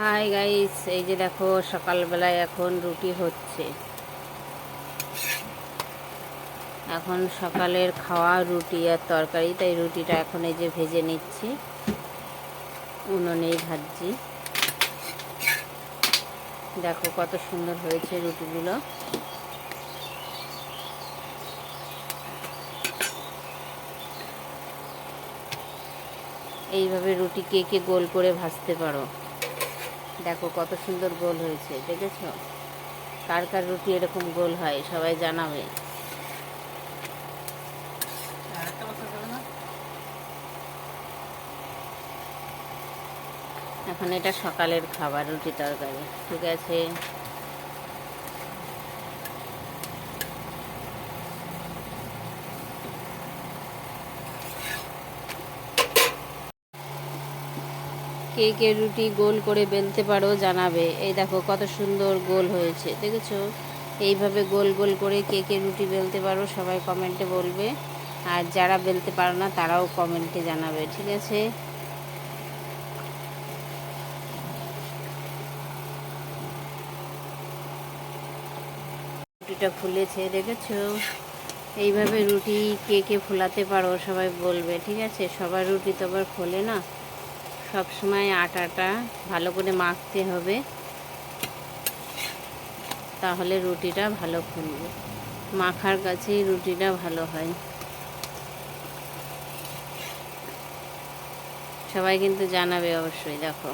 Hi guys, এই যে দেখো সকালবেলায় এখন রুটি হচ্ছে। এখন সকালের খাওয়া রুটি আর তরকারি, তাই রুটিটা এখন এই যে ভেজে নিচ্ছি, উনুনেই ভাজছি। দেখো কত সুন্দর হয়েছে রুটিগুলো। এইভাবে রুটি কে কে গোল করে ভাজতে পারো? দেখো কত সুন্দর গোল হয়েছে, দেখেছো? কার কার রুটি এরকম গোল হয় সবাই জানাবে। এখন এটা সকালের খাবার, রুটি তরকারি, ঠিক আছে। কে কে রুটি গোল করে বেলতে পারো জানাবে। এই দেখো কত সুন্দর গোল হয়েছে, দেখেছো? এইভাবে গোল গোল করে কে কে রুটি বেলতে পারো সবাই কমেন্টে বলবে, আর যারা বেলতে পারো না তারাও কমেন্টে জানাবে, ঠিক আছে। রুটিটা ফুলেছে, দেখেছো? এইভাবে রুটি কে কে ফোলাতে পারো সবাই বলবে, ঠিক আছে। সবার রুটি তো আবার ফোলে না, সব সময় আটাটা ভালো করে মাখতে হবে, তাহলে রুটিটা ভালো ফুলবে। মাখার কাছেই রুটিটা ভালো হয়। সবাই কিন্তু জানাবে অবশ্যই। দেখো